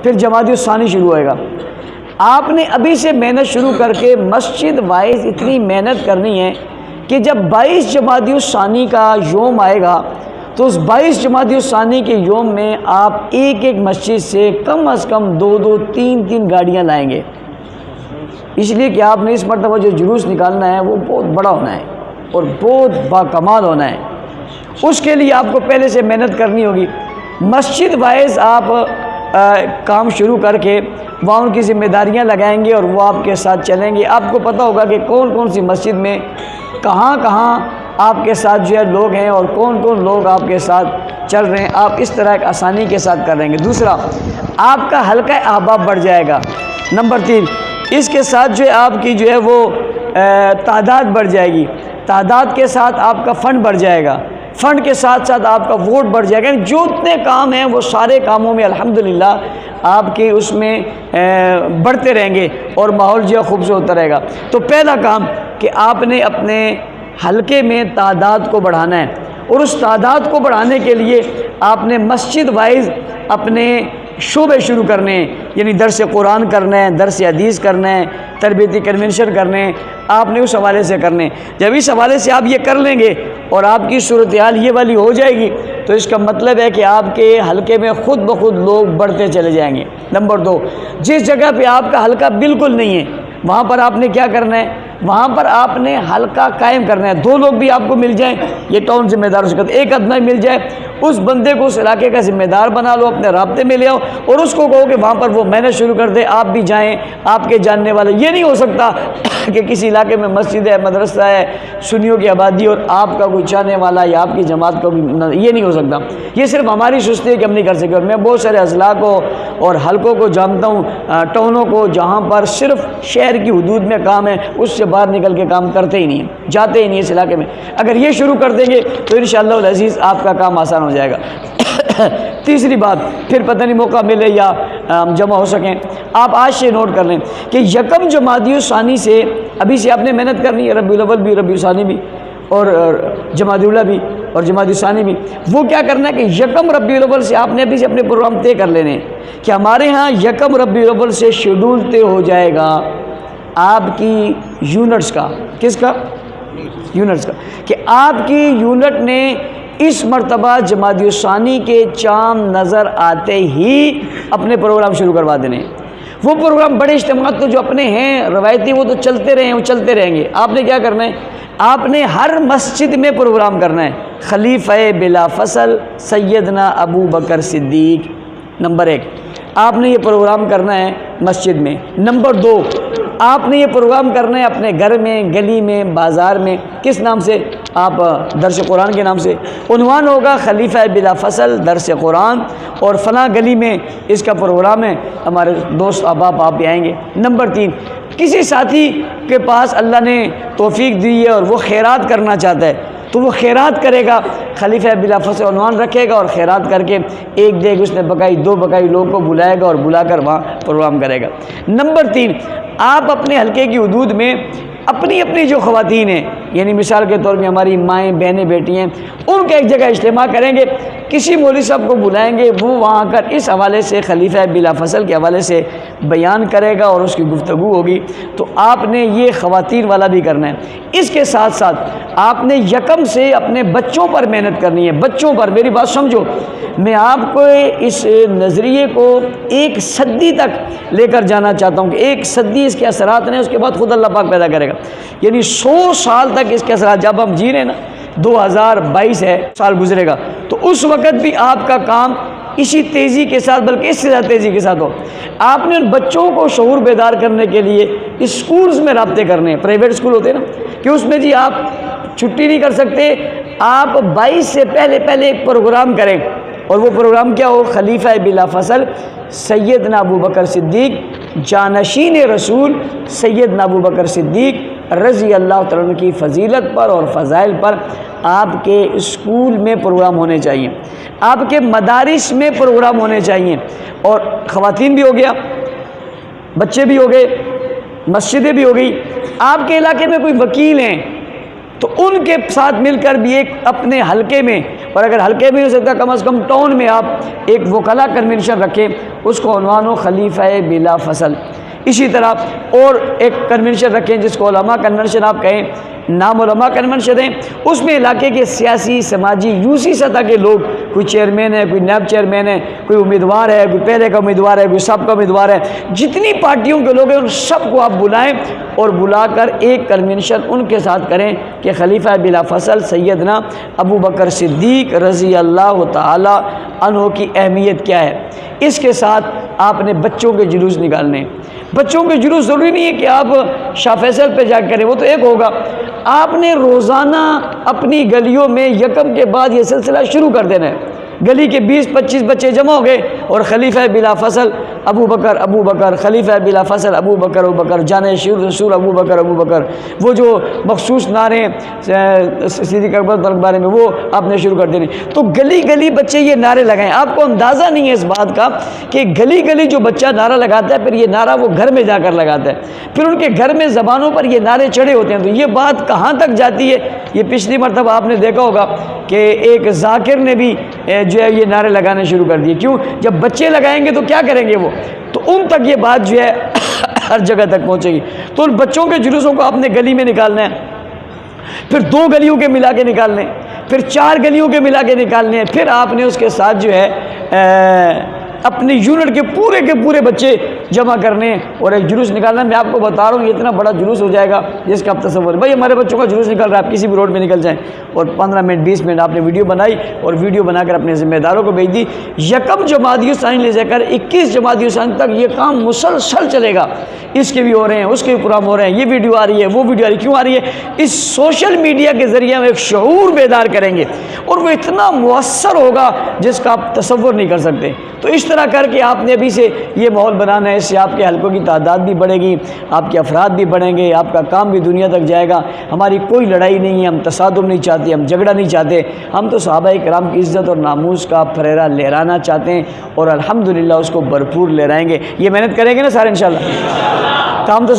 پھر جمادی الثانی شروع ہوئے گا۔ آپ نے ابھی سے محنت شروع کر کے مسجد وائز اتنی محنت کرنی ہے کہ جب 22 جمادی الثانی کا یوم آئے گا تو اس 22 جمادی الثانی کے یوم میں آپ ایک ایک مسجد سے کم از کم 2 3 گاڑیاں لائیں گے، اس لیے کہ آپ نے اس مرتبہ جو جلوس نکالنا ہے وہ بہت بڑا ہونا ہے اور بہت باکمال ہونا ہے۔ اس کے لیے آپ کو پہلے سے محنت کرنی ہوگی۔ مسجد وائز آپ کام شروع کر کے وہاں ان کی ذمہ داریاں لگائیں گے اور وہ آپ کے ساتھ چلیں گے۔ آپ کو پتہ ہوگا کہ کون کون سی مسجد میں کہاں کہاں آپ کے ساتھ جو ہے لوگ ہیں اور کون کون لوگ آپ کے ساتھ چل رہے ہیں، آپ اس طرح ایک آسانی کے ساتھ کر لیں گے۔ دوسرا، آپ کا حلقہ احباب بڑھ جائے گا۔ نمبر 3، اس کے ساتھ جو ہے آپ کی جو ہے وہ تعداد بڑھ جائے گی، تعداد کے ساتھ آپ کا فنڈ بڑھ جائے گا، فنڈ کے ساتھ ساتھ آپ کا ووٹ بڑھ جائے گا، یعنی جو اتنے کام ہیں وہ سارے کاموں میں الحمدللہ آپ کے اس میں بڑھتے رہیں گے اور ماحول جو ہے خوبصورت ہوتا رہے گا۔ تو پہلا کام کہ آپ نے اپنے حلقے میں تعداد کو بڑھانا ہے، اور اس تعداد کو بڑھانے کے لیے آپ نے مسجد وائز اپنے شعبے شروع کرنے ہیں، یعنی درس قرآن کرنا ہے، درس حدیث کرنا ہے، تربیتی کنونشن کرنے ہیں، آپ نے اس حوالے سے کرنے ہیں۔ جب اس حوالے سے آپ یہ کر لیں گے اور آپ کی صورتحال یہ والی ہو جائے گی تو اس کا مطلب ہے کہ آپ کے حلقے میں خود بخود لوگ بڑھتے چلے جائیں گے۔ نمبر 2، جس جگہ پہ آپ کا حلقہ بالکل نہیں ہے وہاں پر آپ نے کیا کرنا ہے، وہاں پر آپ نے حلقہ قائم کرنا ہے۔ 2 لوگ بھی آپ کو مل جائیں، یہ ٹاؤن ذمہ دار ہو سکتا ہے، ایک آدمی مل جائے، اس بندے کو اس علاقے کا ذمہ دار بنا لو، اپنے رابطے میں لے آؤ اور اس کو کہو کہ وہاں پر وہ محنت شروع کر دے، آپ بھی جائیں، آپ کے جاننے والے۔ یہ نہیں ہو سکتا کہ کسی علاقے میں مسجد ہے، مدرسہ ہے، سنیوں کی آبادی اور آپ کا کوئی چاہنے والا یا آپ کی جماعت کو بھی، یہ نہیں ہو سکتا۔ یہ صرف ہماری سستی ہے کہ ہم نہیں کر سکے، اور میں بہت سارے اضلاع کو اور حلقوں کو جانتا ہوں، ٹاؤنوں کو، جہاں پر صرف شہر کی حدود میں کام ہے، اس سے باہر نکل کے کام کرتے ہی نہیں ہیں، جاتے ہی نہیں اس علاقے میں۔ اگر یہ شروع کر دیں گے تو انشاءاللہ العزیز آپ کا کام آسان ہو جائے گا۔ تیسری بات، پھر پتہ نہیں موقع ملے یا ہم جمع ہو سکیں، آپ آج سے نوٹ کر لیں کہ 1 جمادی الثانی سے ابھی سے آپ نے محنت کرنی ہے، ربیع الاول بھی، ربیع الثانی بھی، اور جمادی الاولیٰ بھی اور جمادی الثانی بھی۔ وہ کیا کرنا ہے کہ 1 ربیع الاول سے آپ نے ابھی سے اپنے پروگرام طے کر لینے ہیں کہ ہمارے ہاں 1 ربیع الاول سے شیڈول طے ہو جائے گا آپ کی یونٹس کا۔ کس کا؟ یونٹس کا، کہ آپ کی یونٹ نے اس مرتبہ جمادی الثانی کے چاند نظر آتے ہی اپنے پروگرام شروع کروا دینے ہیں۔ وہ پروگرام، بڑے اجتماعات تو جو اپنے ہیں روایتی، وہ تو چلتے رہے ہیں، وہ چلتے رہیں گے۔ آپ نے کیا کرنا ہے، آپ نے ہر مسجد میں پروگرام کرنا ہے۔ خلیفہ بلا فصل سیدنا ابو بکر صدیق، نمبر 1 آپ نے یہ پروگرام کرنا ہے مسجد میں۔ نمبر 2، آپ نے یہ پروگرام کرنا ہے اپنے گھر میں، گلی میں، بازار میں۔ کس نام سے؟ آپ درس قرآن کے نام سے عنوان ہوگا، خلیفہ بلا فصل درس قرآن، اور فلاں گلی میں اس کا پروگرام ہے، ہمارے دوست احباب آپ بھی آئیں گے۔ نمبر 3، کسی ساتھی کے پاس اللہ نے توفیق دی ہے اور وہ خیرات کرنا چاہتا ہے تو وہ خیرات کرے گا، خلیفہ بلا فصل عنوان رکھے گا اور خیرات کر کے 1 دیگ اس نے بکائی 2 بکائی لوگوں کو بلائے گا اور بلا کر وہاں پروگرام کرے گا۔ نمبر 3، آپ اپنے حلقے کی حدود میں اپنی اپنی جو خواتین ہیں، یعنی مثال کے طور پہ ہماری مائیں، بہنیں، بیٹی ہیں، ان کا ایک جگہ اجتماع کریں گے، کسی مولوی صاحب کو بلائیں گے، وہ وہاں کر اس حوالے سے خلیفہ بلا فصل کے حوالے سے بیان کرے گا اور اس کی گفتگو ہوگی۔ تو آپ نے یہ خواتین والا بھی کرنا ہے۔ اس کے ساتھ ساتھ آپ نے 1 سے اپنے بچوں پر محنت کرنی ہے۔ بچوں پر، میری بات سمجھو، میں آپ کو اس نظریے کو 1 صدی تک لے کر جانا چاہتا ہوں کہ 1 صدی اس کے اثرات ہیں، اس کے بعد خود اللہ پاک پیدا کرے گا، یعنی 100 سال تک اس کے اثرات۔ جب ہم جی رہے ہیں نا، 2022 ہے، سال گزرے گا، تو اس وقت بھی آپ کا کام اسی تیزی کے ساتھ، بلکہ اس سے زیادہ تیزی کے ساتھ ہو۔ آپ نے ان بچوں کو شعور بیدار کرنے کے لیے اسکولز میں رابطے کرنے ہیں، پرائیویٹ اسکول ہوتے ہیں نا، کہ اس میں جی آپ چھٹی نہیں کر سکتے، آپ 22 سے پہلے ایک پروگرام کریں، اور وہ پروگرام کیا ہو؟ خلیفہ بلا فصل سیدنا ابو بکر صدیق، جانشین رسول سیدنا ابو بکر صدیق رضی اللہ تعالیٰ عنہ کی فضیلت پر اور فضائل پر آپ کے اسکول میں پروگرام ہونے چاہیے، آپ کے مدارس میں پروگرام ہونے چاہیے۔ اور خواتین بھی ہو گیا، بچے بھی ہو گئے، مسجدیں بھی ہو گئی۔ آپ کے علاقے میں کوئی وکیل ہیں، تو ان کے ساتھ مل کر بھی ایک اپنے حلقے میں، اور اگر حلقے میں ہو سکتا کم از کم ٹاؤن میں آپ ایک وکلا کنونشن رکھیں، اس کو عنوان ہو خلیفہ بلا فصل۔ اسی طرح اور ایک کنونشن رکھیں جس کو علماء کنونشن آپ کہیں، نام علماء کنونشن ہے، اس میں علاقے کے سیاسی، سماجی، یوسی سطح کے لوگ، کوئی چیئرمین ہے، کوئی نیب چیئرمین ہے، کوئی امیدوار ہے، کوئی پہلے کا امیدوار ہے، کوئی سب کا امیدوار ہے، جتنی پارٹیوں کے لوگ ہیں ان سب کو آپ بلائیں اور بلا کر ایک کنونشن ان کے ساتھ کریں کہ خلیفہ بلا فصل سیدنا ابو بکر صدیق رضی اللہ تعالی عنہ کی اہمیت کیا ہے۔ اس کے ساتھ آپ نے بچوں کے جلوس نکالنے۔ بچوں کے جلوس ضروری نہیں ہے کہ آپ شاہ فیصل پہ جا کریں، وہ تو ایک ہوگا، آپ نے روزانہ اپنی گلیوں میں یکم کے بعد یہ سلسلہ شروع کر دینا ہے۔ گلی کے 20-25 بچے جمع ہو گئے اور خلیفہ بلا فصل ابو بکر ابو بکر، خلیفہ بلا فصل ابو بکر ابو بکر، جانے رسول ابو بکر ابو بکر، وہ جو مخصوص نعرے صدیق اکبر کے بارے میں وہ آپ نے شروع کر دینے۔ تو گلی گلی بچے یہ نعرے لگائیں۔ آپ کو اندازہ نہیں ہے اس بات کا کہ گلی گلی جو بچہ نعرہ لگاتا ہے، پھر یہ نعرہ وہ گھر میں جا کر لگاتا ہے، پھر ان کے گھر میں زبانوں پر یہ نعرے چڑھے ہوتے ہیں۔ تو یہ بات کہاں تک جاتی ہے؟ یہ پچھلی مرتبہ آپ نے دیکھا ہوگا کہ ایک ذاکر نے بھی جو ہے یہ نعرے لگانے شروع کر دیے۔ کیوں؟ جب بچے لگائیں گے تو کیا کریں گے وہ؟ تو ان تک یہ بات جو ہے ہر جگہ تک پہنچے گی۔ تو ان بچوں کے جلوسوں کو آپ نے گلی میں نکالنا ہے، پھر 2 گلیوں کے ملا کے نکالنے، پھر 4 گلیوں کے ملا کے نکالنے ہیں، پھر آپ نے اس کے ساتھ جو ہے اپنی یونٹ کے پورے بچے جمع کرنے اور ایک جلوس نکالنا۔ میں آپ کو بتا رہا ہوں یہ اتنا بڑا جلوس ہو جائے گا جس کا آپ تصور، بھائی ہمارے بچوں کا جلوس نکل رہا ہے، آپ کسی بھی روڈ میں نکل جائیں اور 15 منٹ 20 منٹ آپ نے ویڈیو بنائی اور ویڈیو بنا کر اپنے ذمہ داروں کو بھیج دی۔ یکم جمادی الثانی لے جا کر 21 جمادی الثانی تک یہ کام مسلسل چلے گا۔ اس کے بھی ہو رہے ہیں، اس کے بھی پروگرام ہو رہے ہیں، یہ ویڈیو آ رہی ہے، وہ ویڈیو آ رہی ہے۔ کیوں آ رہی ہے؟ اس سوشل میڈیا کے ذریعے ہم ایک شعور بیدار کریں گے اور وہ اتنا مؤثر ہوگا جس کا آپ تصور نہیں کر سکتے۔ تو اس طرح کر کے آپ نے ابھی سے یہ ماحول بنانا ہے، اس سے آپ کے حلقوں کی تعداد بھی بڑھے گی، آپ کے افراد بھی بڑھیں گے، آپ کا کام بھی دنیا تک جائے گا۔ ہماری کوئی لڑائی نہیں ہے، ہم تصادم نہیں چاہتے، ہم جھگڑا نہیں چاہتے، ہم تو صحابہ کرام کی عزت اور ناموس کا پھریرا لہرانا چاہتے ہیں اور الحمدللہ اس کو بھرپور لہرائیں گے۔ یہ محنت کریں گے نا سارے انشاءاللہ؟ کام تو